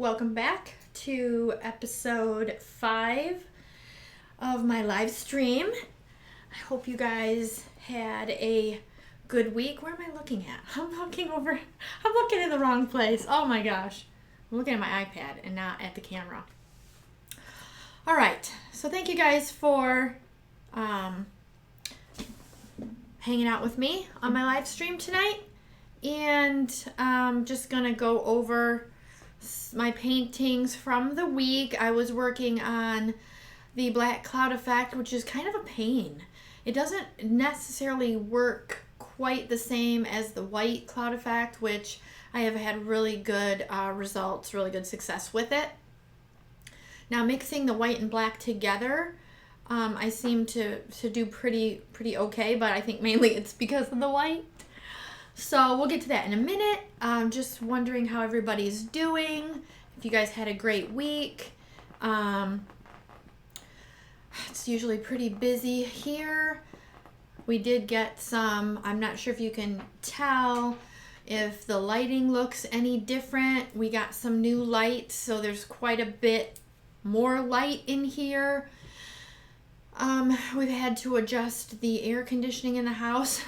welcome back to episode 5 of my live stream. I hope you guys had a good week. Where am I looking at? I'm looking in the wrong place. Oh my gosh. I'm looking at my iPad and not at the camera. All right, so thank you guys for hanging out with me on my live stream tonight. And I'm just gonna go over my paintings from the week. I was working on the black cloud effect, which is kind of a pain. It doesn't necessarily work quite the same as the white cloud effect, which I have had really good results, really good success with it. Now mixing the white and black together, I seem to do pretty okay, but I think mainly it's because of the white. So we'll get to that in a minute. I'm just wondering how everybody's doing. If you guys had a great week. It's usually pretty busy here. We did get some, I'm not sure if you can tell if the lighting looks any different. We got some new lights, so there's quite a bit more light in here. We've had to adjust the air conditioning in the house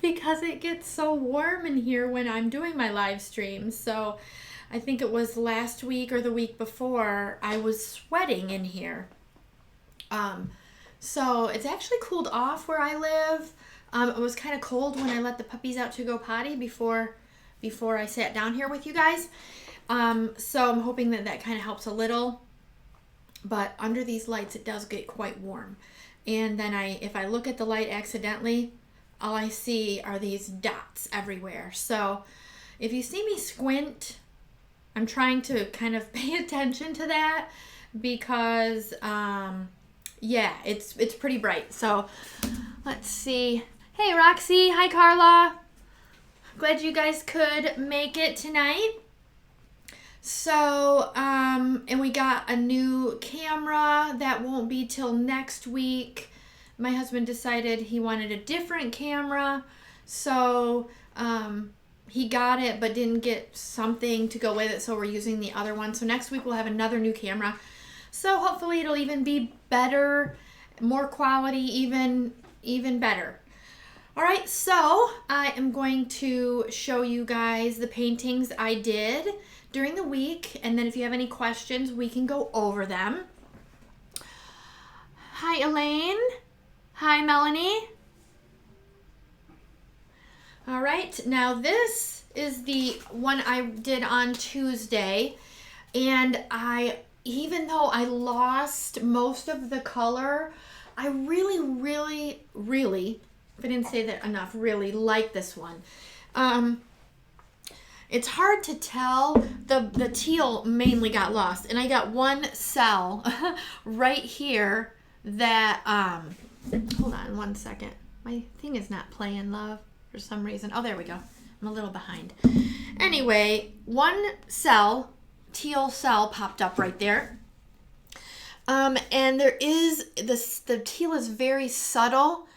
because it gets so warm in here when I'm doing my live streams. So I think it was last week or the week before I was sweating in here. So it's actually cooled off where I live. It was kind of cold when I let the puppies out to go potty before I sat down here with you guys. So I'm hoping that kind of helps a little. But under these lights, it does get quite warm. And then if I look at the light accidentally, all I see are these dots everywhere. So if you see me squint, I'm trying to kind of pay attention to that because, yeah, it's pretty bright. So let's see. Hey, Roxy. Hi, Carla. Glad you guys could make it tonight. So, and we got a new camera that won't be till next week. My husband decided he wanted a different camera. So, he got it but didn't get something to go with it. So we're using the other one. So next week we'll have another new camera. So hopefully it'll even be better, more quality, even better. All right, so I am going to show you guys the paintings I did during the week, and then if you have any questions, we can go over them. Hi, Elaine. Hi, Melanie. All right, now this is the one I did on Tuesday, and even though I lost most of the color, I really, if I didn't say that enough, really like this one. It's hard to tell. The teal mainly got lost, and I got one cell right here that, hold on one second. My thing is not playing, love, for some reason. Oh, there we go. I'm a little behind. Anyway, one cell, teal cell popped up right there. And there is the teal is very subtle,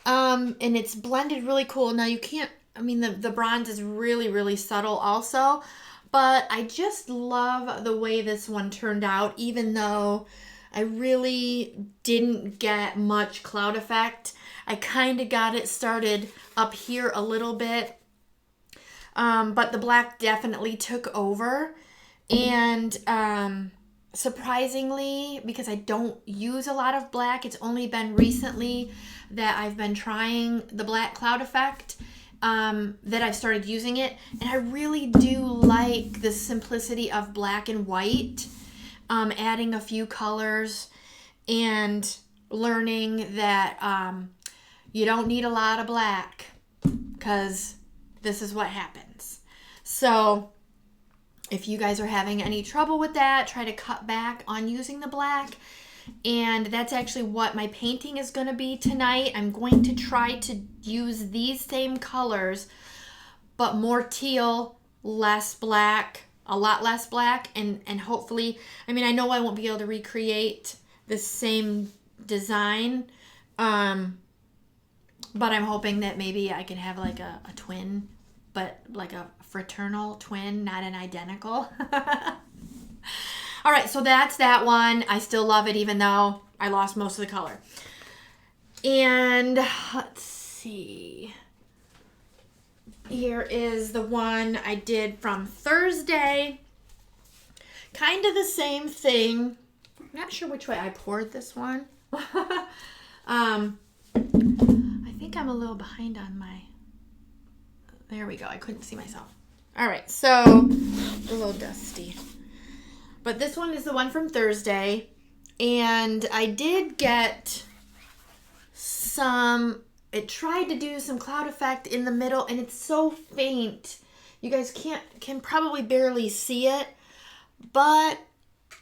and it's blended really cool. Now you can't, I mean, the bronze is really subtle also, but I just love the way this one turned out, even though I really didn't get much cloud effect. I kind of got it started up here a little bit, but the black definitely took over. And surprisingly, because I don't use a lot of black, it's only been recently that I've been trying the black cloud effect, that I've started using it. And I really do like the simplicity of black and white, adding a few colors and learning that you don't need a lot of black because this is what happens. So if you guys are having any trouble with that, try to cut back on using the black. And that's actually what my painting is going to be tonight. I'm going to try to use these same colors, but more teal, less black, a lot less black, and hopefully, I mean, I know I won't be able to recreate the same design, but I'm hoping that maybe I can have like a twin, but like a fraternal twin, not an identical. All right, so that's that one. I still love it even though I lost most of the color. And let's see. Here is the one I did from Thursday. Kind of the same thing. Not sure which way I poured this one. I think I'm a little behind on my... There we go. I couldn't see myself. All right, so a little dusty. But this one is the one from Thursday. And I did get some... It tried to do some cloud effect in the middle, and it's so faint. You guys can probably barely see it. But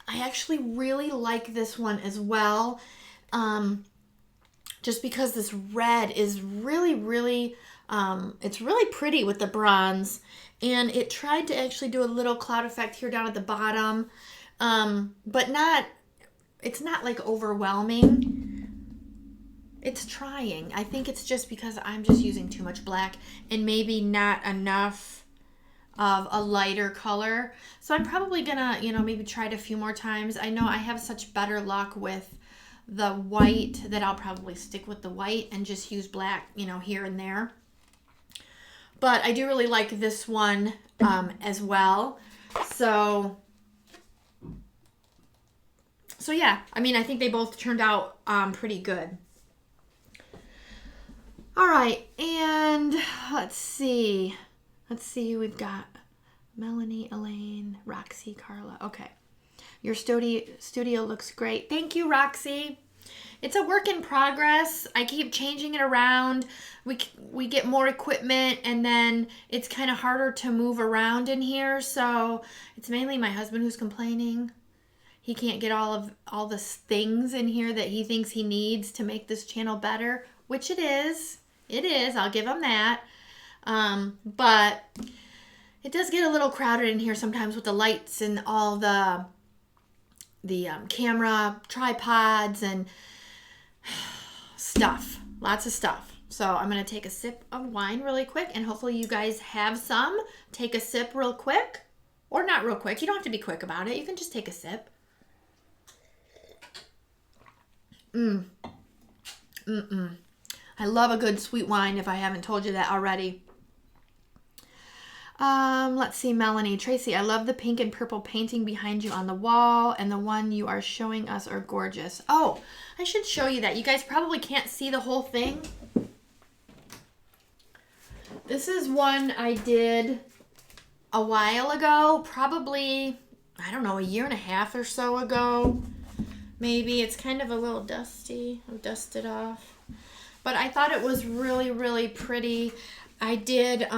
I actually really like this one as well. Just because this red is really, really... it's really pretty with the bronze, and it tried to actually do a little cloud effect here down at the bottom, but it's not like overwhelming. It's trying. I think it's just because I'm just using too much black and maybe not enough of a lighter color. So I'm probably gonna, maybe try it a few more times. I know I have such better luck with the white that I'll probably stick with the white and just use black, here and there. But I do really like this one as well. So yeah, I think they both turned out pretty good. All right, and let's see. We've got Melanie, Elaine, Roxy, Carla. Okay. Your studio looks great. Thank you, Roxy. It's a work in progress. I keep changing it around. We get more equipment, and then it's kind of harder to move around in here. So it's mainly my husband who's complaining. He can't get all the things in here that he thinks he needs to make this channel better, which it is. It is. I'll give him that. But it does get a little crowded in here sometimes with the lights and all the camera tripods and stuff. Lots of stuff. So I'm going to take a sip of wine really quick, and hopefully you guys have some. Take a sip real quick, or not real quick. You don't have to be quick about it. You can just take a sip. I love a good sweet wine, if I haven't told you that already. Let's see, Melanie. Tracie, I love the pink and purple painting behind you on the wall, and the one you are showing us are gorgeous. Oh, I should show you that. You guys probably can't see the whole thing. This is one I did a while ago, probably, I don't know, a year and a half or so ago. Maybe. It's kind of a little dusty. I'll dust it off. But I thought it was really, really pretty. I did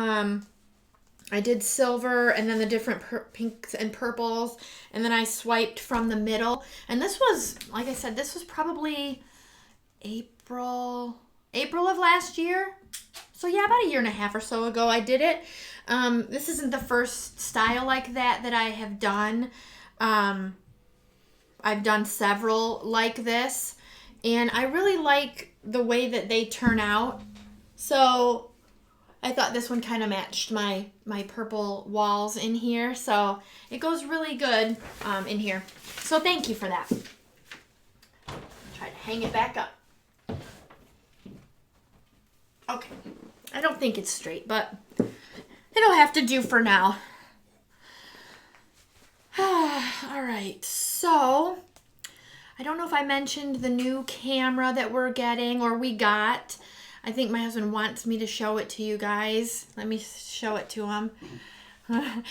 silver and then the different pinks and purples, and then I swiped from the middle. And this was, like I said, this was probably April of last year. So yeah, about a year and a half or so ago I did it. This isn't the first style like that I have done. I've done several like this, and I really like the way that they turn out. So I thought this one kind of matched my purple walls in here. So it goes really good in here. So thank you for that. Try to hang it back up. Okay. I don't think it's straight, but it'll have to do for now. All right. So I don't know if I mentioned the new camera that we're getting, or we got. I think my husband wants me to show it to you guys. Let me show it to him.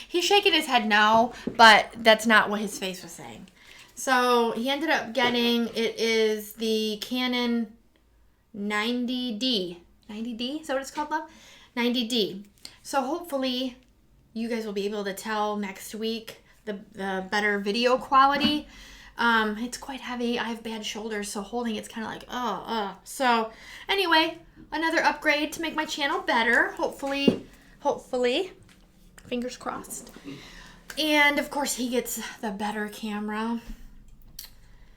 He's shaking his head no, but that's not what his face was saying. So he ended up getting, it is the Canon 90D. 90D? Is that what it's called, love? 90D. So hopefully you guys will be able to tell next week the better video quality. It's quite heavy. I have bad shoulders, so holding it's kind of like, So anyway, another upgrade to make my channel better. Hopefully, fingers crossed. And of course he gets the better camera.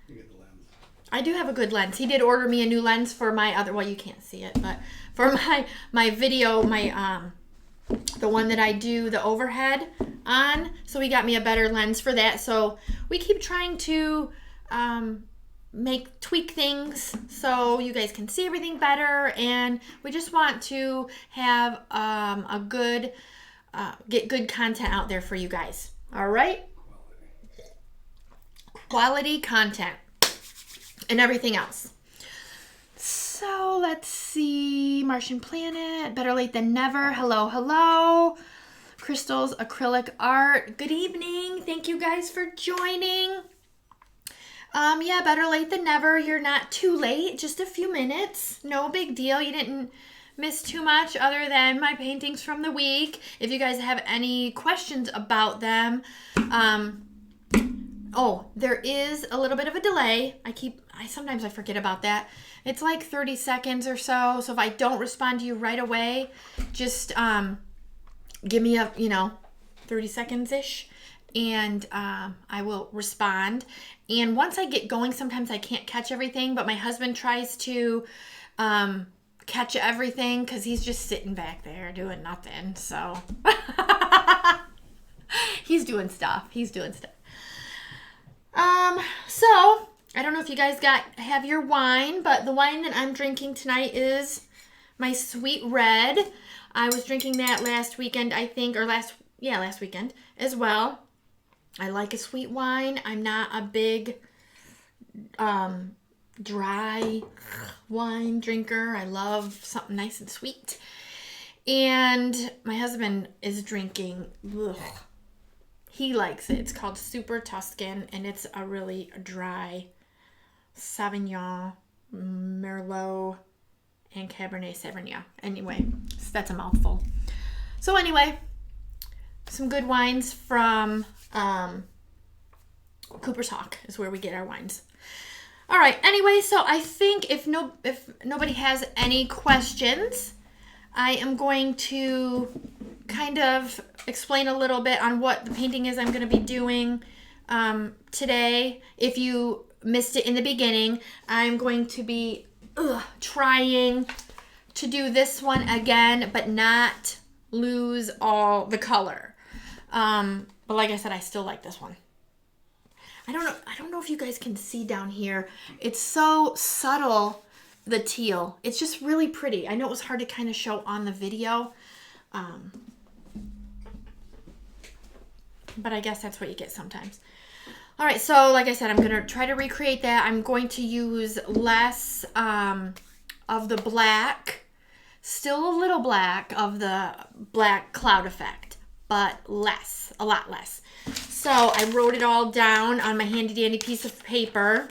You get the lens. I do have a good lens. He did order me a new lens for my other, well, you can't see it, but for my video, my the one that I do the overhead on. So he got me a better lens for that. So we keep trying to tweak things so you guys can see everything better, and we just want to have get good content out there for you guys. All right, quality content and everything else. So let's see. Martian Planet, better late than never. Hello, hello. Crystal's Acrylic Art, good evening. Thank you guys for joining. Yeah, better late than never. You're not too late, just a few minutes. No big deal. You didn't miss too much other than my paintings from the week. If you guys have any questions about them, there is a little bit of a delay. Sometimes I forget about that. It's like 30 seconds or so. So if I don't respond to you right away, just give me 30 seconds-ish, and I will respond. And once I get going, sometimes I can't catch everything, but my husband tries to catch everything because he's just sitting back there doing nothing. So he's doing stuff. So I don't know if you guys have your wine, but the wine that I'm drinking tonight is my Sweet Red. I was drinking that last weekend, I think, or last weekend as well. I like a sweet wine. I'm not a big dry wine drinker. I love something nice and sweet. And my husband is drinking, he likes it. It's called Super Tuscan, and it's a really dry Sauvignon, Merlot, and Cabernet Sauvignon. Anyway, so that's a mouthful. So anyway, some good wines from Cooper's Hawk is where we get our wines. All right. Anyway, so I think if nobody has any questions, I am going to kind of explain a little bit on what the painting is I'm going to be doing today. If you missed it in the beginning, I'm going to be trying to do this one again, but not lose all the color. But like I said, I still like this one. I don't know if you guys can see down here. It's so subtle, the teal. It's just really pretty. I know it was hard to kind of show on the video. But I guess that's what you get sometimes. All right, so like I said, I'm going to try to recreate that. I'm going to use less of the black, still a little black of the black cloud effect, but less, a lot less. So I wrote it all down on my handy dandy piece of paper.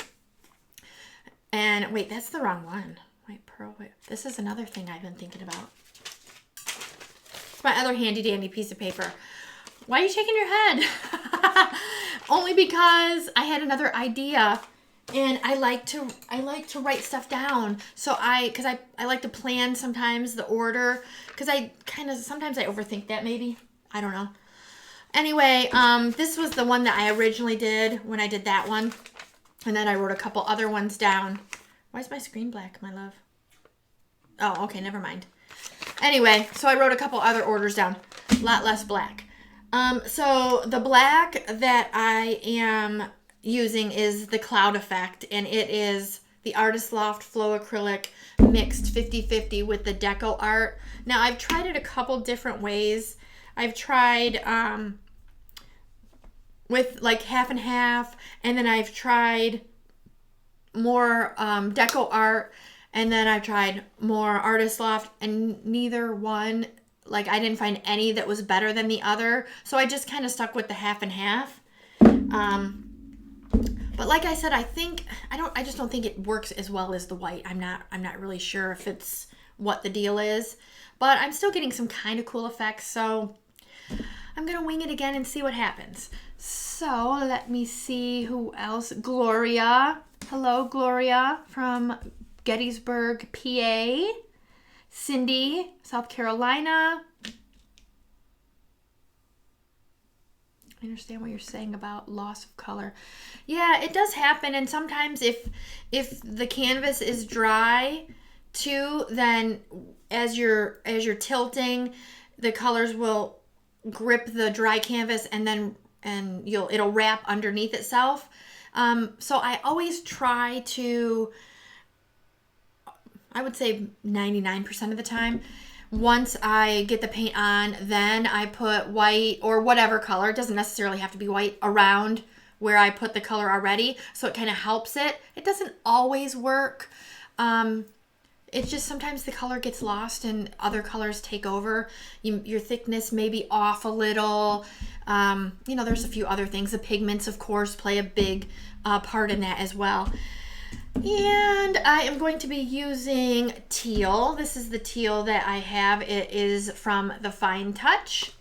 And wait, that's the wrong one. Wait, pearl. Wait. This is another thing I've been thinking about. It's my other handy dandy piece of paper. Why are you shaking your head? Only because I had another idea, and I like to write stuff down. So I like to plan sometimes the order, because sometimes I overthink that maybe. I don't know. Anyway, this was the one that I originally did when I did that one. And then I wrote a couple other ones down. Why is my screen black, my love? Oh, okay, never mind. Anyway, so I wrote a couple other orders down. A lot less black. So the black that I am using is the Cloud Effect, and it is the Artist Loft Flow Acrylic mixed 50-50 with the Deco Art. Now, I've tried it a couple different ways. I've tried with like half and half, and then I've tried more Deco Art, and then I've tried more Artist Loft, and neither one, like I didn't find any that was better than the other. So I just kind of stuck with the half and half. But like I said, I just don't think it works as well as the white. I'm not really sure if it's what the deal is, but I'm still getting some kind of cool effects. So I'm going to wing it again and see what happens. So let me see who else. Gloria. Hello, Gloria from Gettysburg, PA. Cindy, South Carolina. I understand what you're saying about loss of color. Yeah, it does happen. And sometimes if the canvas is dry too, then as you're tilting, the colors will grip the dry canvas and it'll wrap underneath itself. So I always try to, I would say 99% of the time, once I get the paint on, then I put white or whatever color, it doesn't necessarily have to be white, around where I put the color already. So it kind of helps it. It doesn't always work. It's just sometimes the color gets lost and other colors take over. Your thickness may be off a little. There's a few other things. The pigments, of course, play a big part in that as well. And I am going to be using teal. This is the teal that I have. It is from the Fine Touch.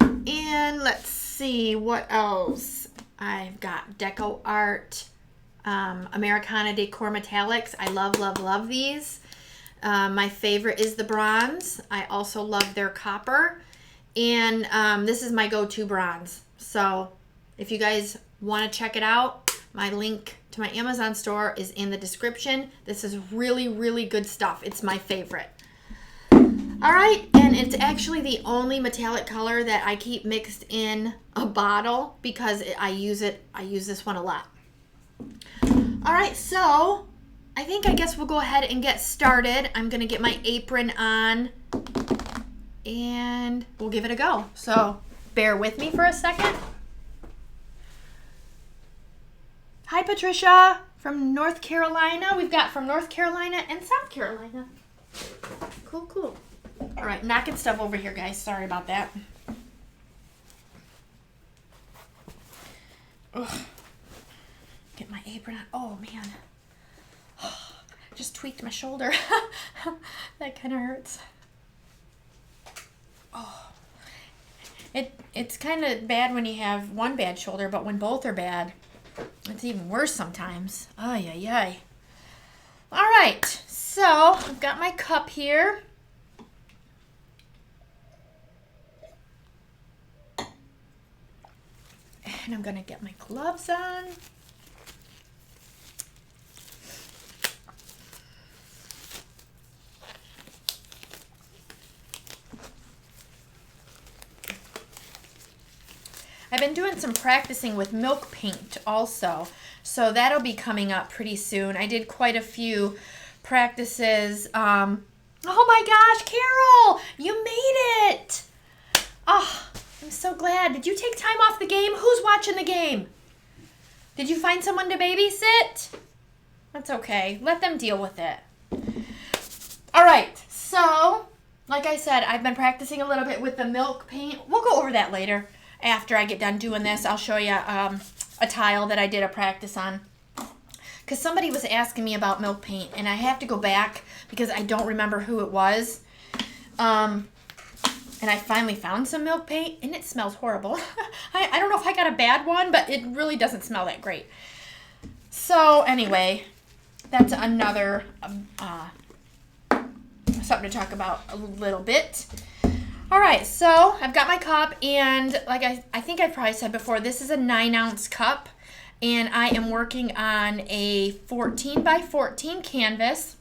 And let's see what else. I've got Deco Art, Americana Decor Metallics. I love, love, love these. My favorite is the bronze. I also love their copper. And this is my go-to bronze. So if you guys want to check it out, my link to my Amazon store is in the description. This is really, really good stuff. It's my favorite. All right, and it's actually the only metallic color that I keep mixed in a bottle because I use this one a lot. All right, so I guess we'll go ahead and get started. I'm gonna get my apron on and we'll give it a go. So bear with me for a second. Hi, Patricia from North Carolina. We've got from North Carolina and South Carolina. Cool, cool. All right, knocking stuff over here, guys. Sorry about that. Ugh. Get my apron on. Oh, man. Just tweaked my shoulder. That kind of hurts. Oh. It's kind of bad when you have one bad shoulder, but when both are bad, it's even worse sometimes. Ay, ay, ay. All right, so I've got my cup here. And I'm gonna get my gloves on. I've been doing some practicing with milk paint also, so that'll be coming up pretty soon. I did quite a few practices. Oh my gosh, Carol, you made it! Oh, I'm so glad. Did you take time off the game? Who's watching the game? Did you find someone to babysit? That's okay. Let them deal with it. All right, so like I said, I've been practicing a little bit with the milk paint. We'll go over that later. After I get done doing this, I'll show you a tile that I did a practice on. Because somebody was asking me about milk paint, and I have to go back because I don't remember who it was. And I finally found some milk paint, and it smells horrible. I don't know if I got a bad one, but it really doesn't smell that great. So anyway, that's another something to talk about a little bit. All right, so I've got my cup, and like I think I probably said before, this is a 9-ounce cup, and I am working on a 14 by 14 canvas,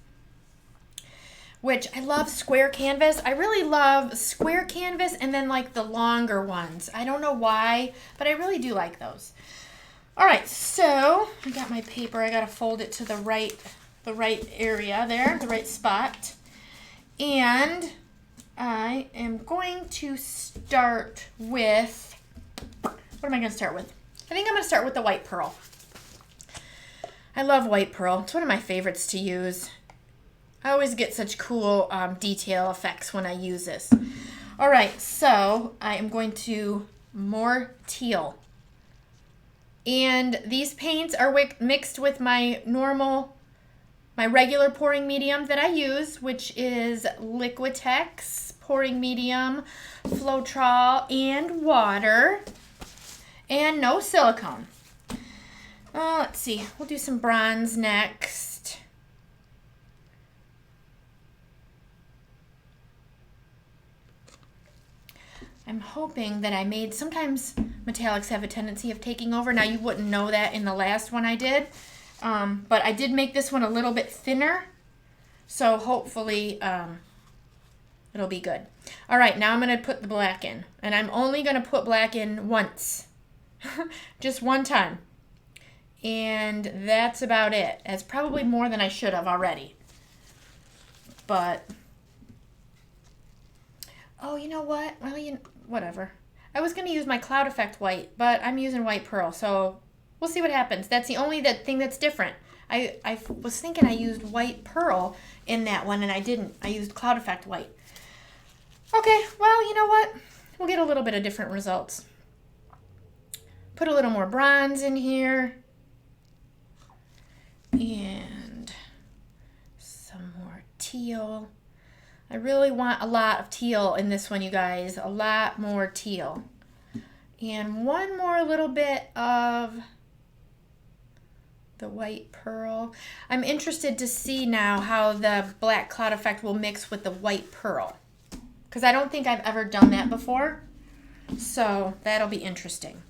which I love square canvas. I really love square canvas and then like the longer ones. I don't know why, but I really do like those. All right, so I got my paper. I got to fold it to the right area there, the right spot, and I am going to start with, what am I going to start with? I think I'm going to start with the white pearl. I love white pearl. It's one of my favorites to use. I always get such cool detail effects when I use this. All right, so I am going to more teal. And these paints are mixed with my regular pouring medium that I use, which is Liquitex pouring medium, Floetrol, and water, and no silicone. Let's see, we'll do some bronze next. I'm hoping that I made, sometimes metallics have a tendency of taking over. Now you wouldn't know that in the last one I did, but I did make this one a little bit thinner, so hopefully it'll be good. All right, now I'm going to put the black in. And I'm only going to put black in once. Just one time. And that's about it. It's probably more than I should have already. But, oh, you know what? Well, whatever. I was going to use my Cloud Effect white, but I'm using white pearl, so we'll see what happens. That's the only thing that's different. I was thinking I used white pearl in that one, and I didn't. I used Cloud Effect white. Okay, well, you know what? We'll get a little bit of different results. Put a little more bronze in here. And some more teal. I really want a lot of teal in this one, you guys. A lot more teal. And one more little bit of the white pearl. I'm interested to see now how the black cloud effect will mix with the white pearl, because I don't think I've ever done that before. So that'll be interesting.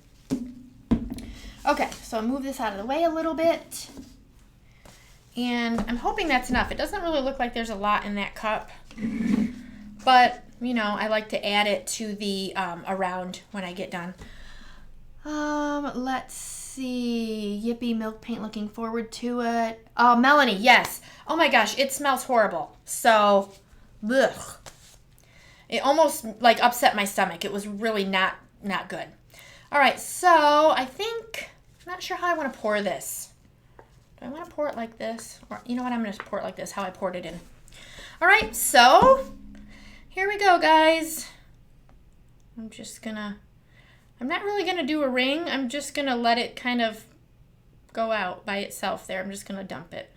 Okay, so I'll move this out of the way a little bit. And I'm hoping that's enough. It doesn't really look like there's a lot in that cup. But, you know, I like to add it to the around when I get done. Let's see. Yippee milk paint, looking forward to it. Oh, Melanie, yes. Oh my gosh, it smells horrible. So, ugh. It almost like upset my stomach. It was really not good. All right, so I think, I'm not sure how I want to pour this. Do I want to pour it like this? Or, you know what, I'm going to pour it like this, how I poured it in. All right, so here we go, guys. I'm not really going to do a ring. I'm just going to let it kind of go out by itself there. I'm just going to dump it.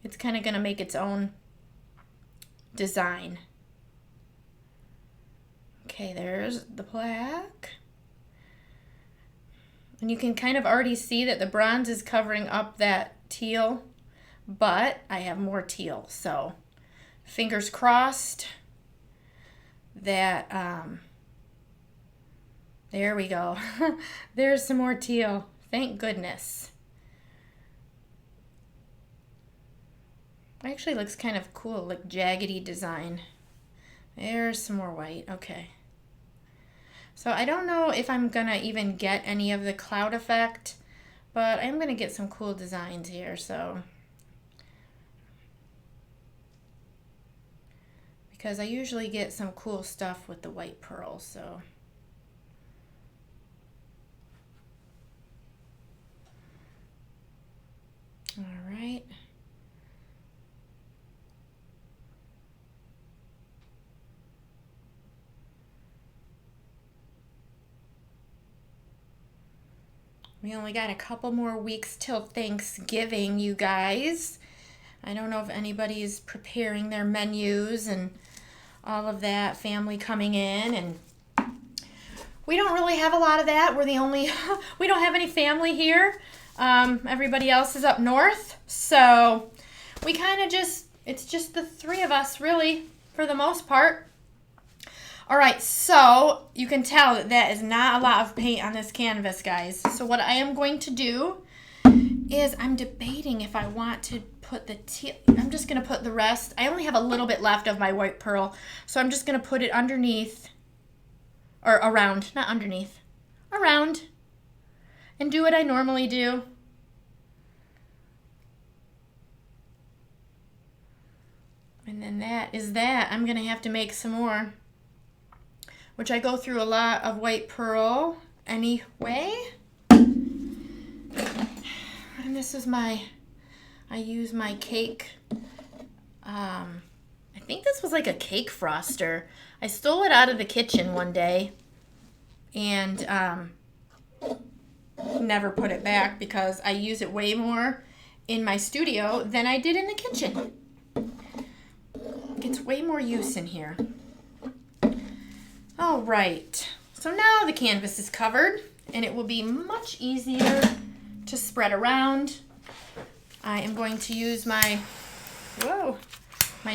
It's kind of going to make its own design. Okay, there's the black. And you can kind of already see that the bronze is covering up that teal, but I have more teal. So fingers crossed that, there we go. There's some more teal. Thank goodness. It actually looks kind of cool, like jaggedy design. There's some more white. Okay. So I don't know if I'm going to even get any of the cloud effect, but I'm going to get some cool designs here. So, because I usually get some cool stuff with the white pearl, so. All right. We only got a couple more weeks till Thanksgiving, you guys. I don't know if anybody's preparing their menus and all of that, family coming in, and we don't really have a lot of that. We're the only, we don't have any family here. Everybody else is up north, so we kind of it's just the three of us really for the most part. All right, so you can tell that is not a lot of paint on this canvas, guys. So what I am going to do is I'm debating if I want to put the teal. I'm just going to put the rest. I only have a little bit left of my white pearl, so I'm just going to put it underneath, or around, not underneath, around, and do what I normally do. And then that is that. I'm going to have to make some more, which I go through a lot of white pearl anyway. And this is I use my cake. I think this was like a cake froster. I stole it out of the kitchen one day and never put it back because I use it way more in my studio than I did in the kitchen. It gets way more use in here. All right, so now the canvas is covered and it will be much easier to spread around. I am going to use my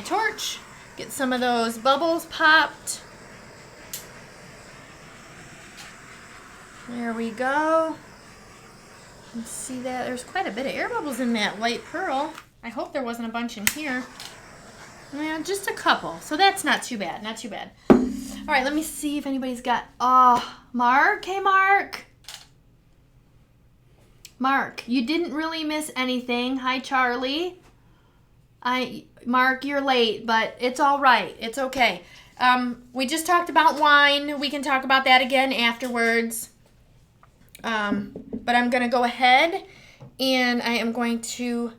torch, get some of those bubbles popped. There we go. Let's see that. There's quite a bit of air bubbles in that white pearl. I hope there wasn't a bunch in here. Yeah, just a couple. So that's not too bad. Not too bad. All right, let me see if anybody's got... Oh, Mark. Hey, Mark. Mark, you didn't really miss anything. Hi, Charlie. Mark, you're late, but it's all right. It's okay. We just talked about wine. We can talk about that again afterwards. But I'm going to go ahead and I am going to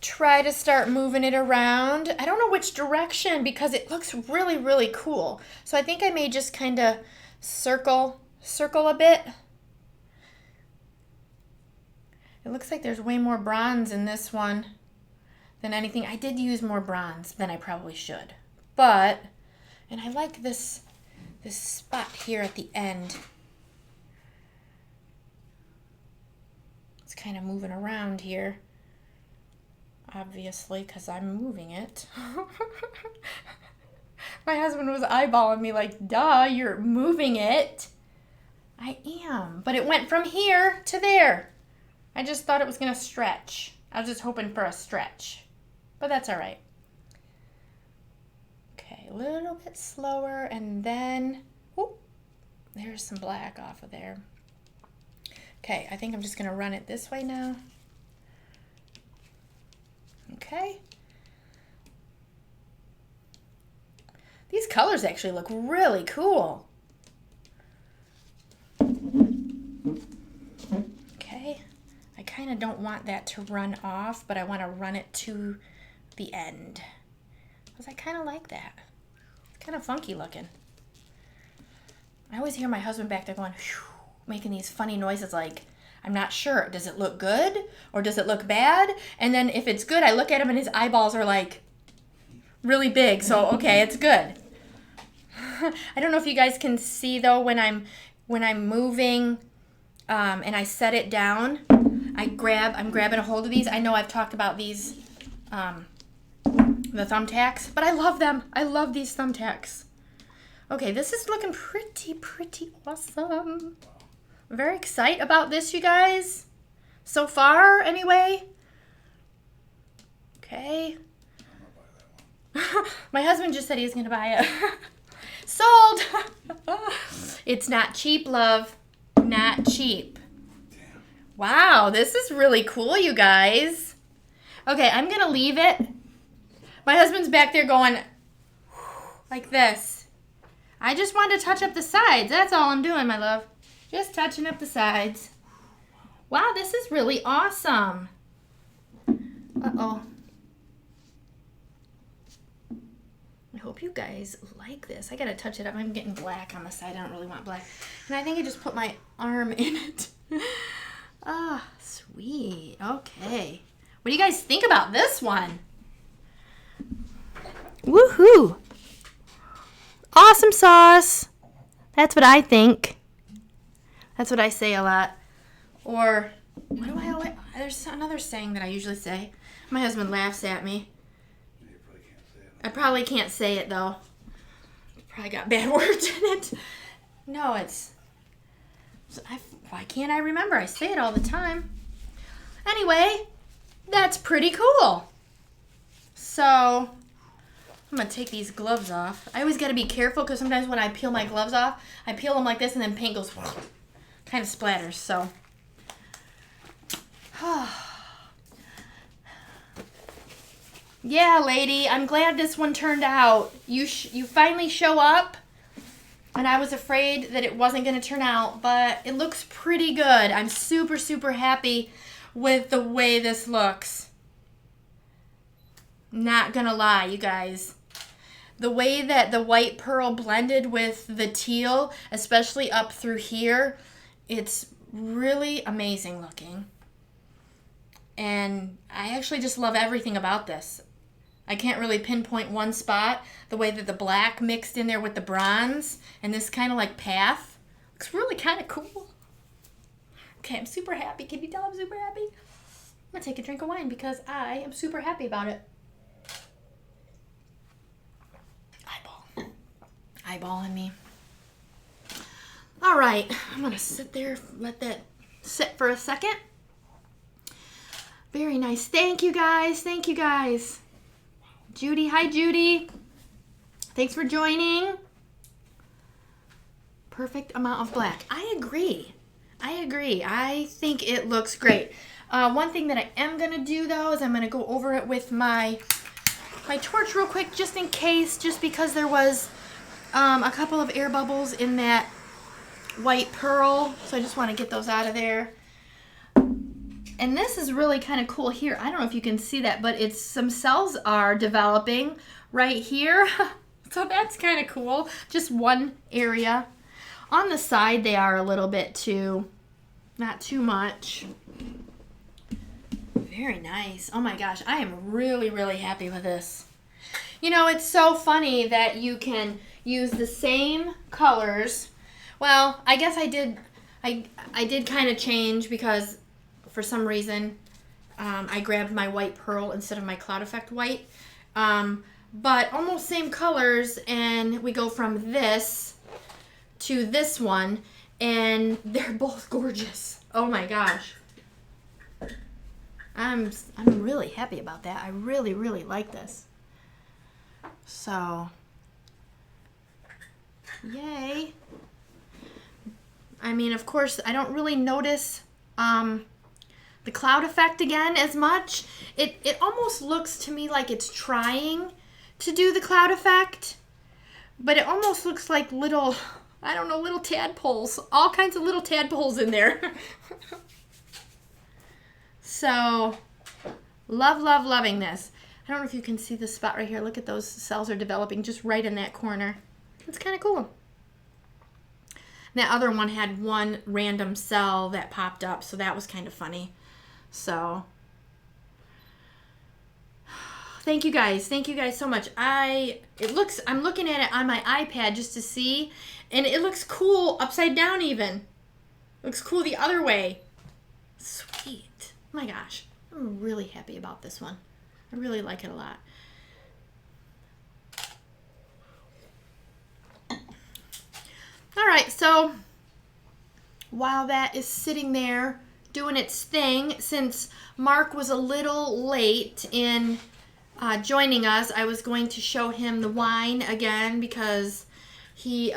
try to start moving it around. I don't know which direction because it looks really, really cool. So I think I may just kind of circle a bit. It looks like there's way more bronze in this one than anything. I did use more bronze than I probably should. But, and I like this spot here at the end. It's kind of moving around here. Obviously, because I'm moving it. My husband was eyeballing me like, duh, you're moving it. I am. But it went from here to there. I just thought it was going to stretch. I was just hoping for a stretch. But that's all right. Okay, a little bit slower. And then, whoop, there's some black off of there. Okay, I think I'm just going to run it this way now. Okay. These colors actually look really cool. Okay. I kind of don't want that to run off, but I want to run it to the end. Because I kind of like that. It's kind of funky looking. I always hear my husband back there going, whew, making these funny noises like, I'm not sure. Does it look good or does it look bad? And then if it's good, I look at him and his eyeballs are like really big. So, okay, it's good. I don't know if you guys can see though when I'm moving and I set it down, I'm grabbing a hold of these. I know I've talked about these, the thumbtacks, but I love them. I love these thumbtacks. Okay, this is looking pretty awesome. Very excited about this, you guys. So far, anyway. Okay. My husband just said he was going to buy it. Sold! It's not cheap, love. Not cheap. Damn. Wow, this is really cool, you guys. Okay, I'm going to leave it. My husband's back there going like this. I just wanted to touch up the sides. That's all I'm doing, my love. Just touching up the sides. Wow, this is really awesome. Uh-oh. I hope you guys like this. I gotta touch it up. I'm getting black on the side. I don't really want black. And I think I just put my arm in it. Ah, sweet. Okay. What do you guys think about this one? Woohoo! Awesome sauce. That's what I think. That's what I say a lot. Or, what do I always... There's another saying that I usually say. My husband laughs at me. You probably can't say it. I probably can't say it, though. Probably got bad words in it. No, it's... Why can't I remember? I say it all the time. Anyway, that's pretty cool. So, I'm going to take these gloves off. I always got to be careful because sometimes when I peel my gloves off, I peel them like this and then paint goes... kind of splatters, so. Yeah, lady, I'm glad this one turned out. You finally show up, and I was afraid that it wasn't going to turn out, but it looks pretty good. I'm super, super happy with the way this looks. Not gonna lie, you guys. The way that the white pearl blended with the teal, especially up through here, it's really amazing looking. And I actually just love everything about this. I can't really pinpoint one spot. The way that the black mixed in there with the bronze and this kind of like path looks really kind of cool. Okay, I'm super happy. Can you tell I'm super happy? I'm going to take a drink of wine because I am super happy about it. Eyeballing me. All right, I'm going to sit there, let that sit for a second. Very nice. Thank you, guys. Thank you, guys. Judy, hi Judy. Thanks for joining. Perfect amount of black. I agree. I think it looks great. One thing that I am going to do though is I'm going to go over it with my torch real quick just in case, just because there was a couple of air bubbles in that white pearl. So I just want to get those out of there. And this is really kind of cool here. I don't know if you can see that, but it's some cells are developing right here. So that's kind of cool. Just one area. On the side, they are a little bit too, not too much. Very nice. Oh my gosh, I am really, really happy with this. You know, it's so funny that you can use the same colors. Well, I guess I did kind of change because for some reason, I grabbed my white pearl instead of my cloud effect white. But almost same colors, and we go from this to this one, and they're both gorgeous. Oh my gosh. I'm really happy about that. I really, really like this. So, yay. I mean, of course, I don't really notice the cloud effect again as much. It almost looks to me like it's trying to do the cloud effect, but it almost looks like little, I don't know, little tadpoles, all kinds of little tadpoles in there. So, loving this. I don't know if you can see the spot right here. Look at those cells are developing just right in that corner. It's kind of cool. That other one had one random cell that popped up, so that was kind of funny. So, thank you guys so much. I'm looking at it on my iPad just to see, and it looks cool upside down even. It looks cool the other way. Sweet. Oh my gosh, I'm really happy about this one. I really like it a lot. All right, so while that is sitting there doing its thing, since Mark was a little late in joining us, I was going to show him the wine again because he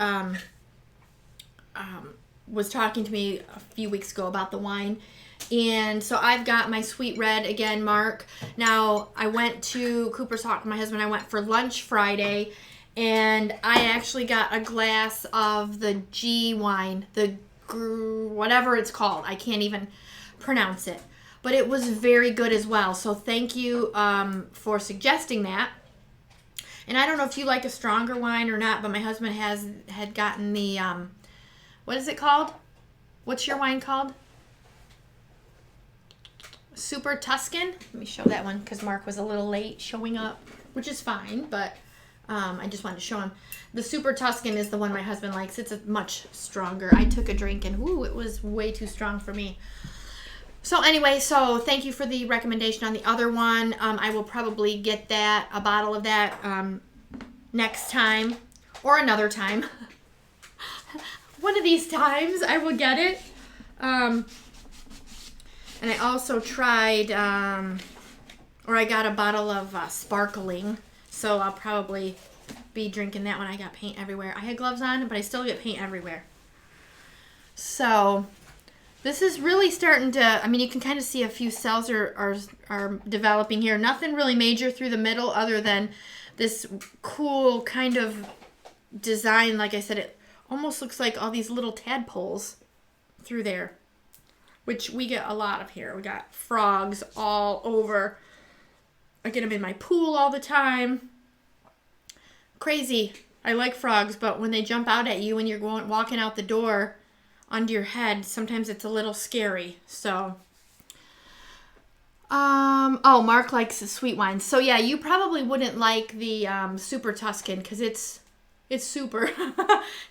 was talking to me a few weeks ago about the wine. And so I've got my sweet red again, Mark. Now, I went to Cooper's Hawk, my husband and I went for lunch Friday, and I actually got a glass of the G wine, whatever it's called. I can't even pronounce it. But it was very good as well. So thank you for suggesting that. And I don't know if you like a stronger wine or not, but my husband had gotten the, what is it called? What's your wine called? Super Tuscan. Let me show that one because Mark was a little late showing up, which is fine, but I just wanted to show him. The Super Tuscan is the one my husband likes. It's a much stronger. I took a drink and whoo, it was way too strong for me. So anyway, so thank you for the recommendation on the other one. I will probably get a bottle of that next time or another time. One of these times I will get it. And I also tried, or I got a bottle of sparkling, so I'll probably be drinking that when I got paint everywhere. I had gloves on, but I still get paint everywhere. So this is really starting to, I mean, you can kind of see a few cells are developing here. Nothing really major through the middle other than this cool kind of design. Like I said, it almost looks like all these little tadpoles through there, which we get a lot of here. We got frogs all over. I get them in my pool all the time. Crazy. I like frogs, but when they jump out at you when you're walking out the door onto your head, sometimes it's a little scary. So, oh, Mark likes the sweet wines. So yeah, you probably wouldn't like the Super Tuscan because it's super.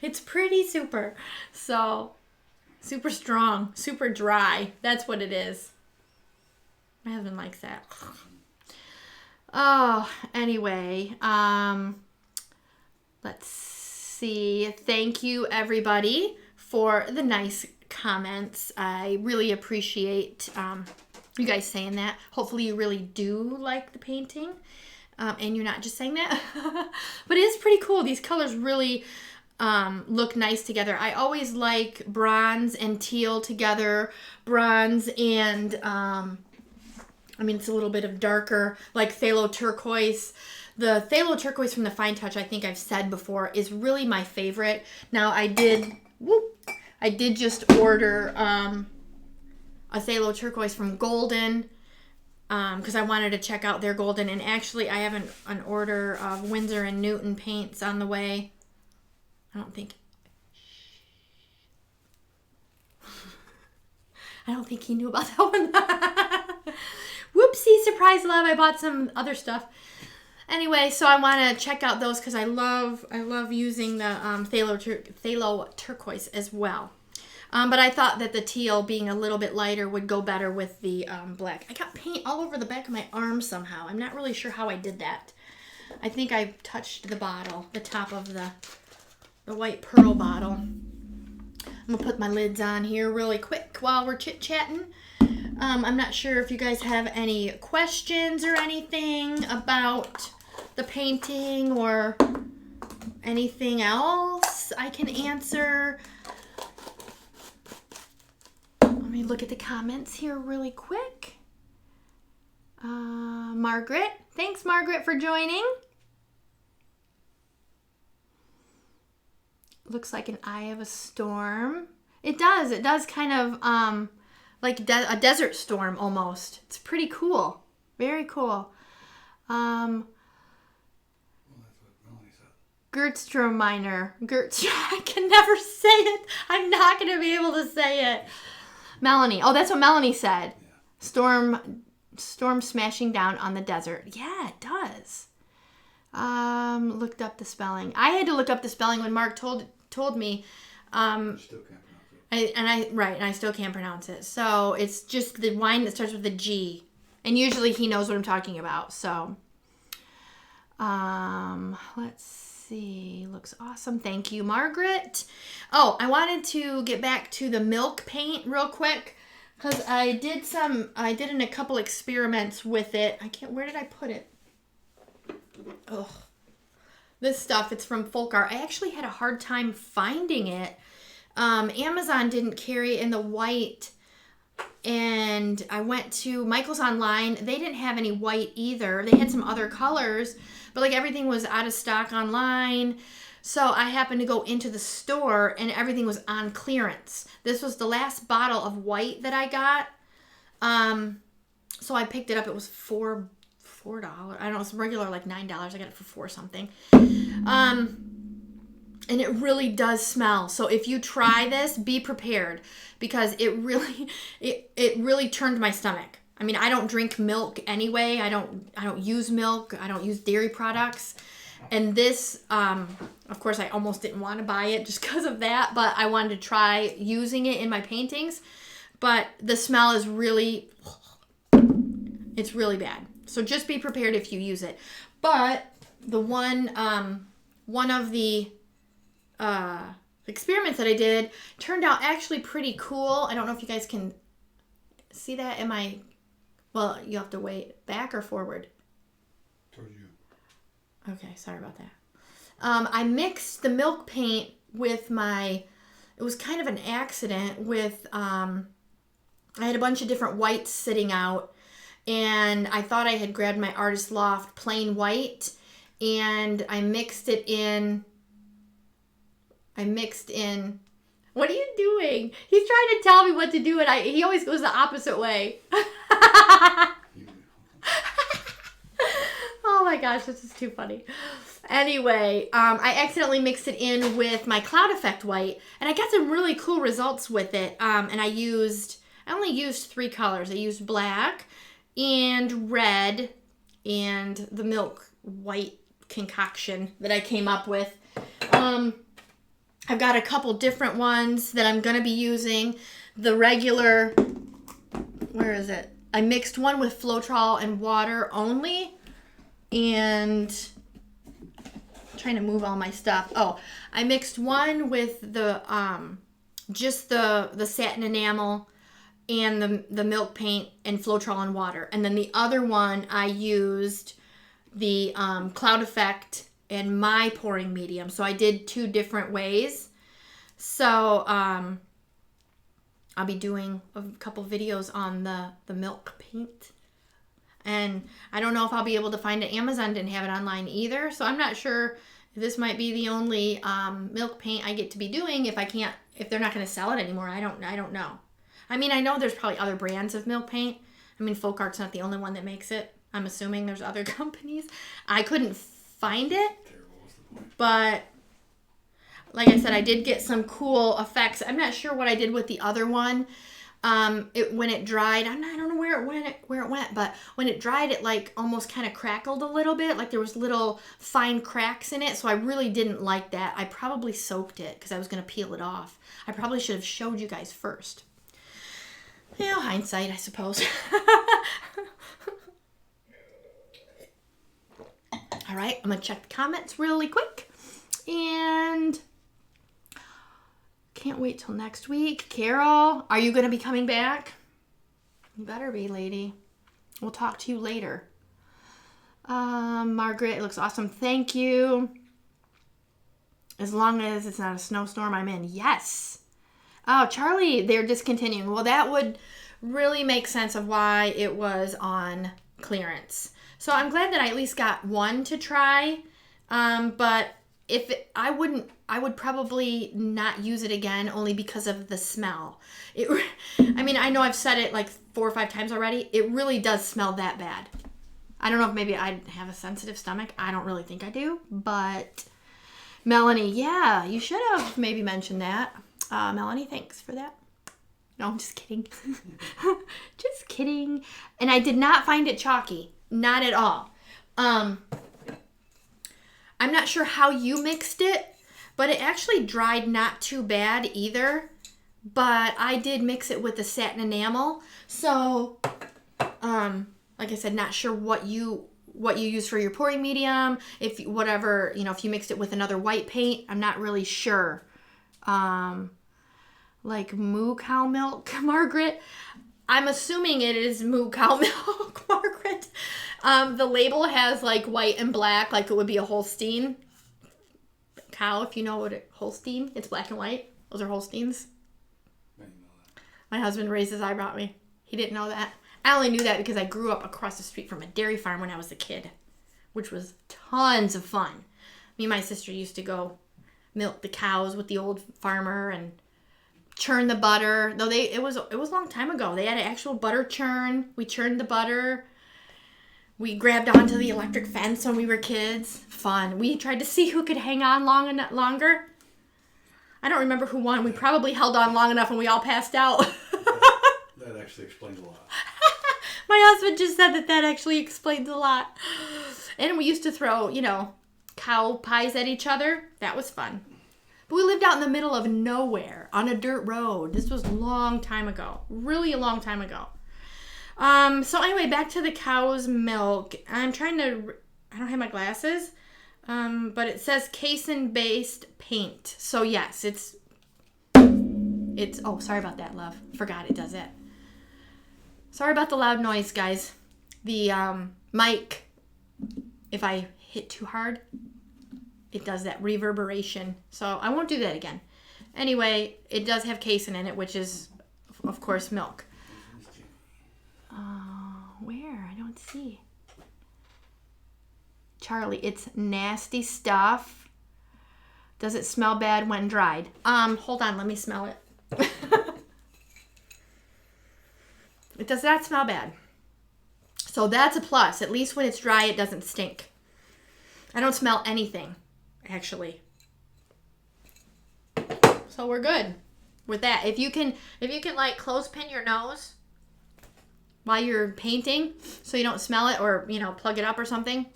It's pretty super. So, super strong, super dry. That's what it is. My husband likes that. Oh, anyway, let's see. Thank you, everybody, for the nice comments. I really appreciate you guys saying that. Hopefully you really do like the painting. And you're not just saying that. But it is pretty cool. These colors really look nice together. I always like bronze and teal together. Bronze and, it's a little bit of darker, like phthalo turquoise. The phthalo turquoise from the Fine Touch, I think I've said before, is really my favorite. Now, I did just order a phthalo turquoise from Golden, because I wanted to check out their Golden. And actually, I have an order of Winsor & Newton paints on the way. I don't think he knew about that one. Whoopsie, surprise love. I bought some other stuff. Anyway, so I want to check out those because I love using the phthalo turquoise as well. But I thought that the teal being a little bit lighter would go better with the black. I got paint all over the back of my arm somehow. I'm not really sure how I did that. I think I touched the bottle, the top of the white pearl bottle. I'm going to put my lids on here really quick while we're chit-chatting. I'm not sure if you guys have any questions or anything about the painting or anything else I can answer. Let me look at the comments here really quick. Margaret. Thanks, Margaret, for joining. Looks like an eye of a storm. It does. It does kind of like a desert storm almost. It's pretty cool. Very cool. Well, that's what Melanie said. Gertstrominer. I can never say it. I'm not going to be able to say it. Melanie. Oh, that's what Melanie said. Yeah. Storm smashing down on the desert. Yeah, it does. Looked up the spelling. I had to look up the spelling when Mark told me. You still can't pronounce it. And I still can't pronounce it. So it's just the wine that starts with a G. And usually he knows what I'm talking about. So, let's see. Looks awesome. Thank you, Margaret. Oh, I wanted to get back to the milk paint real quick because I did a couple experiments with it. Where did I put it? Ugh. This stuff, it's from Folk Art. I actually had a hard time finding it. Amazon didn't carry it in the white, and I went to Michael's Online. They didn't have any white either. They had some other colors, but like everything was out of stock online. So I happened to go into the store, and everything was on clearance. This was the last bottle of white that I got. So I picked it up. It was $4. I don't know, it's regular like $9. I got it for $4 something. And it really does smell. So if you try this, be prepared because it really turned my stomach. I mean, I don't drink milk anyway. I don't use milk. I don't use dairy products. And this, of course, I almost didn't want to buy it just because of that, but I wanted to try using it in my paintings. But the smell is it's really bad. So just be prepared if you use it. But the one of the experiments that I did turned out actually pretty cool. I don't know if you guys can see that. Well, you have to wait back or forward? Towards you. Okay, sorry about that. I mixed the milk paint with it was kind of an accident with, I had a bunch of different whites sitting out. And I thought I had grabbed my Artist Loft plain white, and I mixed in. What are you doing? He's trying to tell me what to do, and he always goes the opposite way. Oh my gosh, this is too funny. Anyway, I accidentally mixed it in with my Cloud Effect white, and I got some really cool results with it. And I only used 3 colors. I used black and red and the milk white concoction that I came up with. I've got a couple different ones that I'm going to be using. The regular, where is it? I mixed one with Floetrol and water only. And I'm trying to move all my stuff. Oh, I mixed one with the just the satin enamel and the milk paint and Floetrol and water. And then the other one I used the cloud effect and my pouring medium. So I did 2 different ways. So I'll be doing a couple videos on the milk paint. And I don't know if I'll be able to find it. Amazon didn't have it online either. So I'm not sure if this might be the only milk paint I get to be doing if they're not going to sell it anymore. I don't know. I mean, I know there's probably other brands of milk paint. I mean, Folk Art's not the only one that makes it. I'm assuming there's other companies. I couldn't find it. But like I said, I did get some cool effects. I'm not sure what I did with the other one. When it dried, I don't know where it went, but when it dried, it like almost kind of crackled a little bit, like there was little fine cracks in it. So I really didn't like that. I probably soaked it because I was going to peel it off. I probably should have showed you guys first. Yeah, hindsight, I suppose. All right, I'm going to check the comments really quick. And can't wait till next week. Carol, are you going to be coming back? You better be, lady. We'll talk to you later. Margaret, it looks awesome. Thank you. As long as it's not a snowstorm, I'm in. Yes. Oh, Charlie, they're discontinuing. Well, that would really make sense of why it was on clearance. So I'm glad that I at least got one to try. But I would probably not use it again only because of the smell. I mean, I know I've said it like 4 or 5 times already. It really does smell that bad. I don't know if maybe I have a sensitive stomach. I don't really think I do. But Melanie, yeah, you should have maybe mentioned that. Melanie, thanks for that. No, I'm just kidding. Just kidding. And I did not find it chalky. Not at all. I'm not sure how you mixed it, but it actually dried not too bad either. But I did mix it with the satin enamel. So, like I said, not sure what you use for your pouring medium. If you mixed it with another white paint, I'm not really sure. Like moo cow milk, Margaret. I'm assuming it is moo cow milk, Margaret. The label has like white and black, like it would be a Holstein cow, if you know what Holstein. It's black and white. Those are Holsteins. I didn't know that. My husband raised his eyebrow at me. He didn't know that. I only knew that because I grew up across the street from a dairy farm when I was a kid, which was tons of fun. Me and my sister used to go milk the cows with the old farmer and churn the butter. Though it was a long time ago. They had an actual butter churn. We churned the butter. We grabbed onto the electric fence when we were kids. Fun. We tried to see who could hang on longer. I don't remember who won. We probably held on long enough and we all passed out. That actually explains a lot. My husband just said that actually explains a lot. And we used to throw, cow pies at each other. That was fun. But we lived out in the middle of nowhere on a dirt road. This was a long time ago. Really a long time ago. So anyway, back to the cow's milk. I don't have my glasses. But it says casein-based paint. So yes, it's, oh, sorry about that, love. Forgot it does it. Sorry about the loud noise, guys. The mic, if I hit too hard, it does that reverberation. So I won't do that again. Anyway, it does have casein in it, which is, of course, milk. Where? I don't see. Charlie, it's nasty stuff. Does it smell bad when dried? Hold on, let me smell it. It does not smell bad. So that's a plus. At least when it's dry, it doesn't stink. I don't smell anything, actually. So we're good with that. If you can like clothespin your nose while you're painting so you don't smell it or, plug it up or something.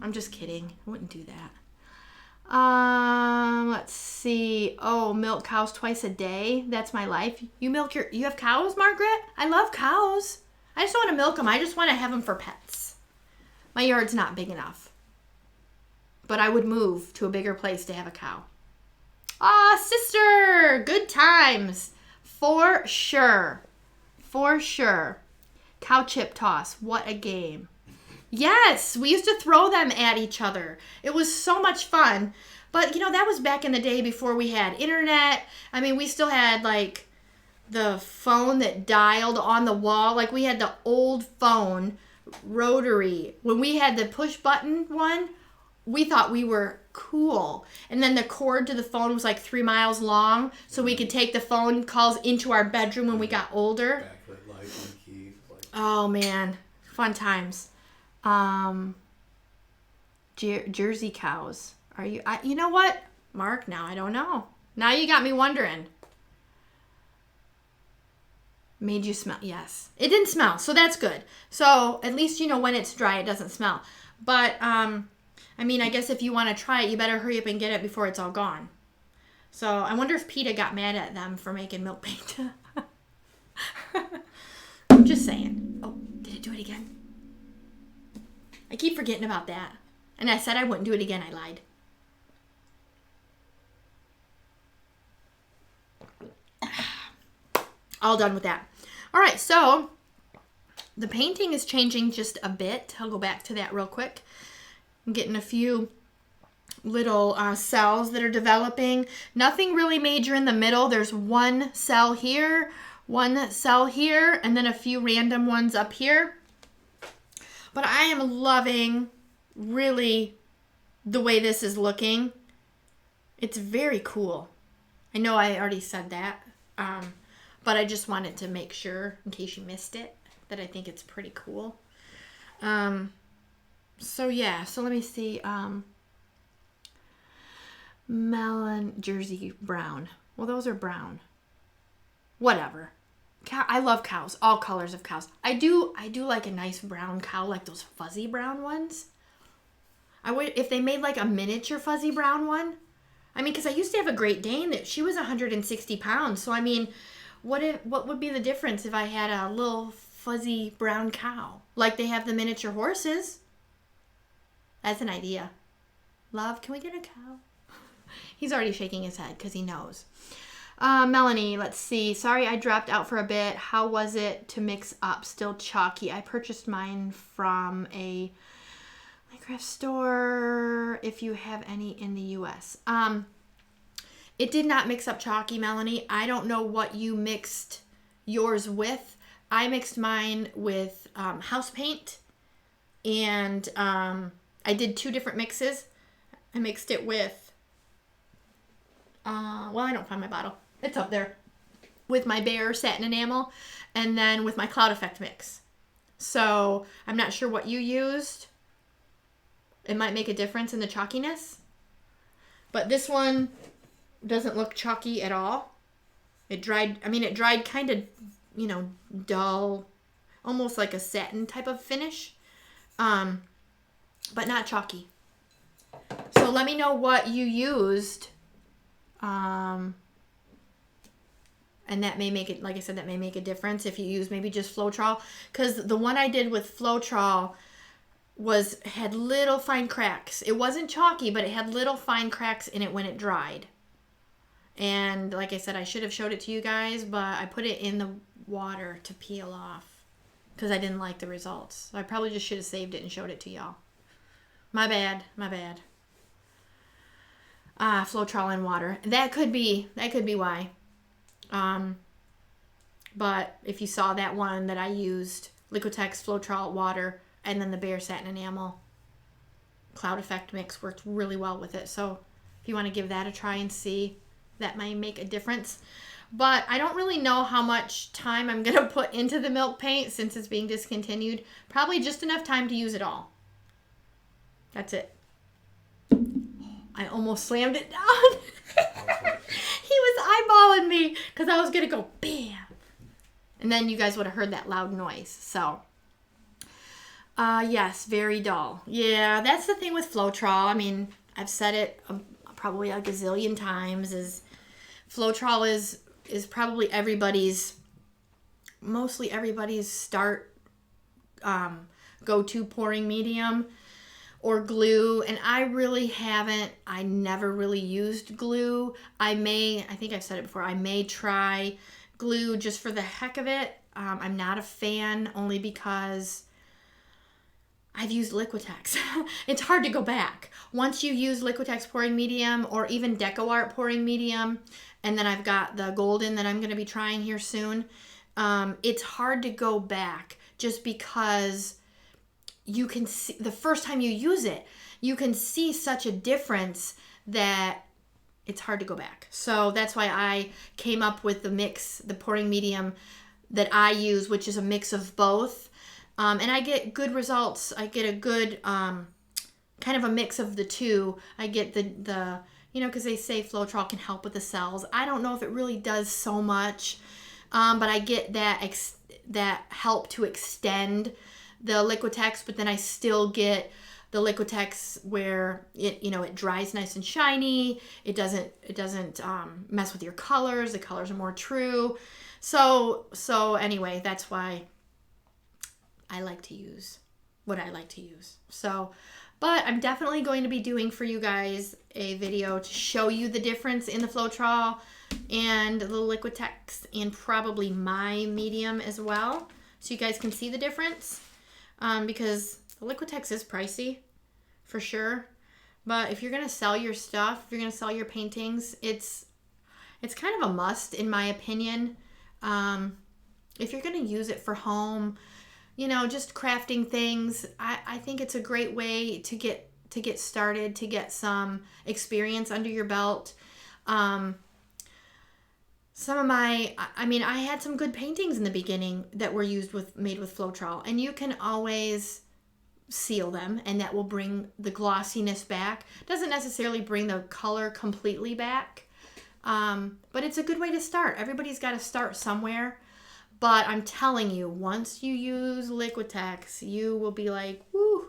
I'm just kidding. I wouldn't do that. Let's see. Oh, milk cows twice a day. That's my life. You have cows, Margaret? I love cows. I just don't want to milk them. I just want to have them for pets. My yard's not big enough. But I would move to a bigger place to have a cow. Sister! Good times. For sure. For sure. Cow chip toss. What a game. Yes, we used to throw them at each other. It was so much fun. But, that was back in the day before we had internet. I mean, we still had, like, the phone that dialed on the wall. Like, we had the old phone, rotary. When we had the push button one, we thought we were cool. And then the cord to the phone was like 3 miles long, so we could take the phone calls into our bedroom when we got older. Backlit light and keys. Oh, man. Fun times. Jersey cows. Are you... you know what, Mark? Now I don't know. Now you got me wondering. Made you smell. Yes. It didn't smell, so that's good. So at least when it's dry, it doesn't smell. But, I mean, I guess if you want to try it, you better hurry up and get it before it's all gone. So I wonder if PETA got mad at them for making milk paint. I'm just saying. Oh, did it do it again? I keep forgetting about that. And I said I wouldn't do it again. I lied. All done with that. All right, so the painting is changing just a bit. I'll go back to that real quick. I'm getting a few little cells that are developing. Nothing really major in the middle. There's one cell here, and then a few random ones up here. But I am loving really the way this is looking. It's very cool. I know I already said that, but I just wanted to make sure, in case you missed it, that I think it's pretty cool. So yeah, so let me see. Melon, Jersey brown. Well, those are brown. Whatever. I love cows. All colors of cows. I do like a nice brown cow, like those fuzzy brown ones. I would, if they made like a miniature fuzzy brown one. I mean, because I used to have a Great Dane that she was 160 pounds. So I mean, what would be the difference if I had a little fuzzy brown cow, like they have the miniature horses? That's an idea. Love, can we get a cow? He's already shaking his head because he knows. Melanie, let's see. Sorry I dropped out for a bit. How was it to mix up? Still chalky. I purchased mine from a Minecraft store, if you have any in the U.S. It did not mix up chalky, Melanie. I don't know what you mixed yours with. I mixed mine with house paint, and I did 2 different mixes. I mixed it with, well, I don't find my bottle. It's up there. With my bare satin enamel, and then with my cloud effect mix. So I'm not sure what you used. It might make a difference in the chalkiness. But this one doesn't look chalky at all. It dried kind of, dull, almost like a satin type of finish. But not chalky. So let me know what you used. And that may make it, like I said, that may make a difference if you use maybe just Floetrol. Because the one I did with Floetrol had little fine cracks. It wasn't chalky, but it had little fine cracks in it when it dried. And like I said, I should have showed it to you guys, but I put it in the water to peel off because I didn't like the results. I probably just should have saved it and showed it to y'all. My bad. Floetrol in water. That could be why. But if you saw that one that I used, Liquitex, Floetrol, water, and then the bare satin enamel cloud effect mix worked really well with it. So if you want to give that a try and see, that might make a difference. But I don't really know how much time I'm going to put into the milk paint since it's being discontinued. Probably just enough time to use it all. That's it. I almost slammed it down. He was eyeballing me because I was going to go bam. And then you guys would have heard that loud noise. So, yes, very dull. Yeah, that's the thing with Floetrol. I mean, I've said it probably a gazillion times. Is Floetrol is probably mostly everybody's start go-to pouring medium or glue, and I never really used glue. I think I've said it before, I may try glue just for the heck of it. I'm not a fan, only because I've used Liquitex. It's hard to go back. Once you use Liquitex pouring medium or even DecoArt pouring medium, and then I've got the golden that I'm going to be trying here soon, it's hard to go back just because you can see the first time you use it, you can see such a difference that it's hard to go back. So that's why I came up with the mix, the pouring medium that I use, which is a mix of both. And I get good results. I get a good kind of a mix of the two. I get the because they say Floetrol can help with the cells. I don't know if it really does so much, but I get that help to extend the Liquitex, but then I still get the Liquitex where it dries nice and shiny. It doesn't mess with your colors. The colors are more true. So anyway, that's why I like to use what I like to use. So, but I'm definitely going to be doing for you guys a video to show you the difference in the Floetrol and the Liquitex and probably my medium as well, so you guys can see the difference. Because the Liquitex is pricey, for sure. But if you're gonna sell your stuff, if you're gonna sell your paintings, it's kind of a must, in my opinion. If you're gonna use it for home, just crafting things, I think it's a great way to get started, to get some experience under your belt. I had some good paintings in the beginning that were made with Floetrol, and you can always seal them, and that will bring the glossiness back. Doesn't necessarily bring the color completely back, but it's a good way to start. Everybody's got to start somewhere. But I'm telling you, once you use Liquitex, you will be like, woo,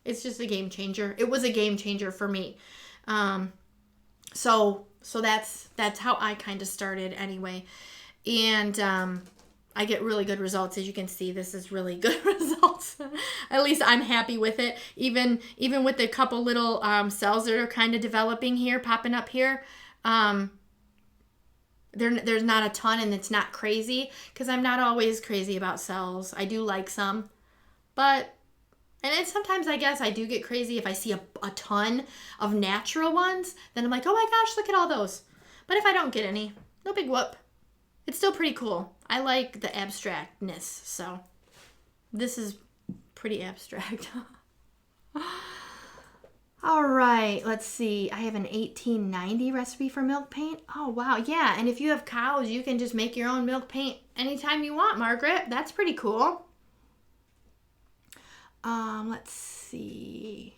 it's just a game changer. It was a game changer for me. So that's how I kind of started anyway. And I get really good results. As you can see, this is really good results. At least I'm happy with it. Even with the couple little cells that are kind of developing here, popping up here, there's not a ton, and it's not crazy, because I'm not always crazy about cells. I do like some, and then sometimes I guess I do get crazy if I see a ton of natural ones. Then I'm like, oh my gosh, look at all those. But if I don't get any, no big whoop. It's still pretty cool. I like the abstractness, so this is pretty abstract. All right, let's see. I have an 1890 recipe for milk paint. Oh, wow. Yeah, and if you have cows, you can just make your own milk paint anytime you want, Margaret. That's pretty cool. Let's see.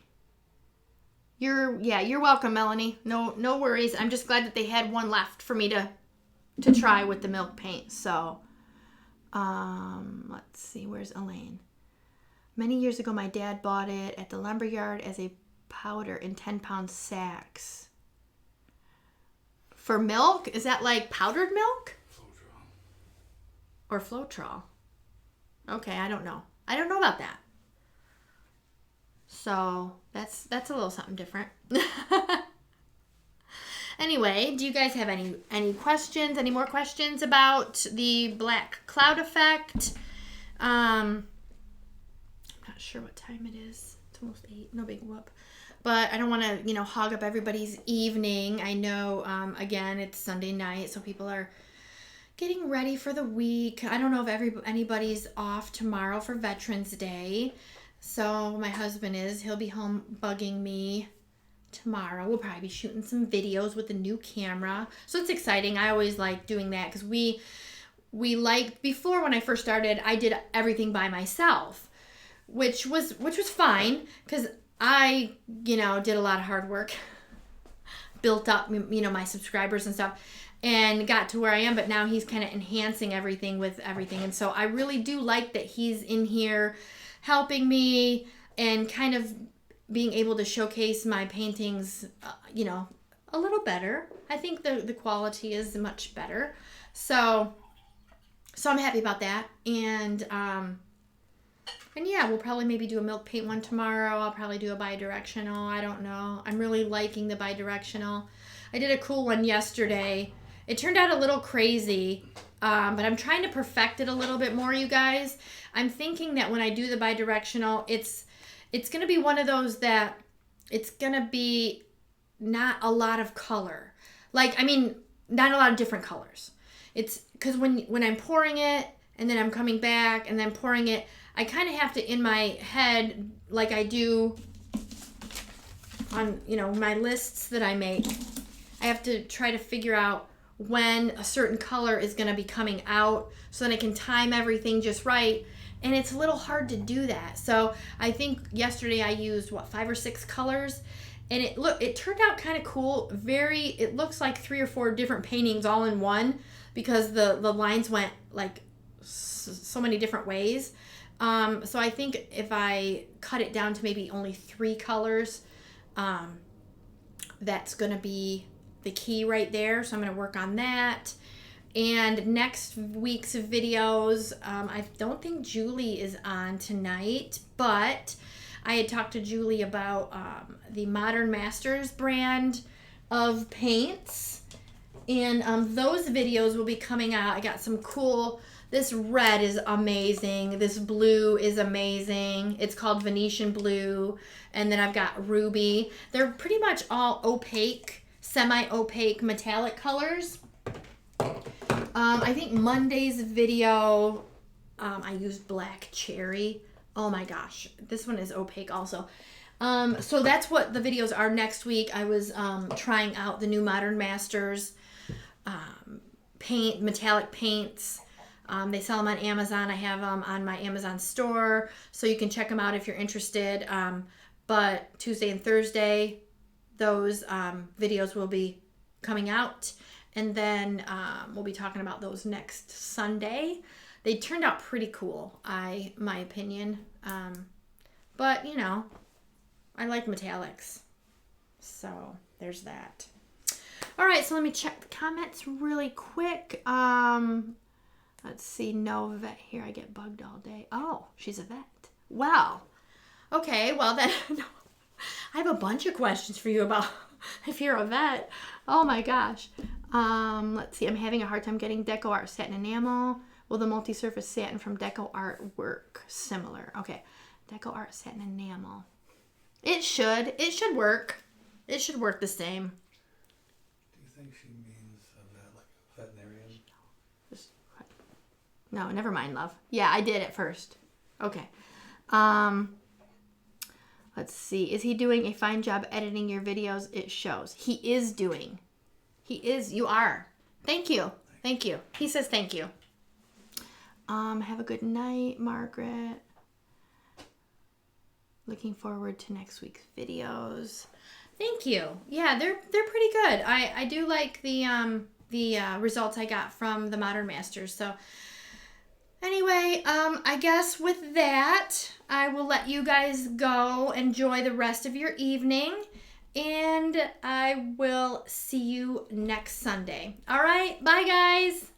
You're welcome, Melanie. No worries. I'm just glad that they had one left for me to try with the milk paint. So, let's see. Where's Elaine? Many years ago, my dad bought it at the lumberyard as a powder in 10-pound sacks. For milk? Is that like powdered milk? Floetrol. Or Floetrol? Okay, I don't know. I don't know about that. So that's a little something different. Anyway, do you guys have any questions? Any more questions about the black cloud effect? I'm not sure what time it is. It's almost 8. No big whoop. But I don't want to, hog up everybody's evening. I know, again, it's Sunday night, so people are getting ready for the week. I don't know if anybody's off tomorrow for Veterans Day. So my husband is. He'll be home bugging me tomorrow. We'll probably be shooting some videos with the new camera. So it's exciting. I always like doing that because we liked, before when I first started, I did everything by myself, which was fine because I, did a lot of hard work, built up, my subscribers and stuff, and got to where I am. But now he's kind of enhancing everything with everything. And so I really do like that he's in here helping me and kind of being able to showcase my paintings, a little better. I think the quality is much better. So I'm happy about that. And yeah, we'll probably maybe do a milk paint one tomorrow. I'll probably do a bidirectional. I don't know. I'm really liking the bidirectional. I did a cool one yesterday. It turned out a little crazy, but I'm trying to perfect it a little bit more, you guys. I'm thinking that when I do the bidirectional, it's it's going to be one of those that it's going to be not a lot of color. Like, I mean, not a lot of different colors. It's because when I'm pouring it and then I'm coming back and then pouring it, I kind of have to, in my head, like I do on, you know, my lists that I make, I have to try to figure out when a certain color is going to be coming out so that I can time everything just right. And it's a little hard to do that. So I think yesterday I used, 5 or 6 colors. And it turned out kind of cool. It looks like 3 or 4 different paintings all in one because the lines went like so many different ways. So I think if I cut it down to maybe only 3 colors, that's going to be the key right there. So I'm going to work on that. And next week's videos, I don't think Julie is on tonight, but I had talked to Julie about the Modern Masters brand of paints. And those videos will be coming out. I got some cool, this red is amazing. This blue is amazing. It's called Venetian Blue. And then I've got Ruby. They're pretty much all opaque, semi-opaque metallic colors. I think Monday's video, I used Black Cherry. Oh my gosh, this one is opaque also. So that's what the videos are next week. I was trying out the new Modern Masters metallic paints. They sell them on Amazon. I have them on my Amazon store, so you can check them out if you're interested. But Tuesday and Thursday, those videos will be coming out. And then we'll be talking about those next Sunday. They turned out pretty cool, my opinion. But, you know, I like metallics. So there's that. All right, so let me check the comments really quick. Let's see, no vet here. I get bugged all day. Oh, she's a vet. Well, okay, well then, I have a bunch of questions for you about if you're a vet. Oh my gosh. Let's see, I'm having a hard time getting Deco Art satin enamel. Will the multi-surface satin from Deco Art work similar? Okay, Deco Art satin enamel. It should work. It should work the same. Do you think she means that like a veterinarian? No, never mind, love. Yeah, I did at first. Okay. Let's see. Is he doing a fine job editing your videos? It shows. He is doing. He is. You are. Thank you. Thank you. He says thank you. Have a good night, Margaret. Looking forward to next week's videos. Thank you. Yeah, they're pretty good. I do like the results I got from the Modern Masters. So anyway, I guess with that, I will let you guys go. Enjoy the rest of your evening. And I will see you next Sunday. All right. Bye, guys.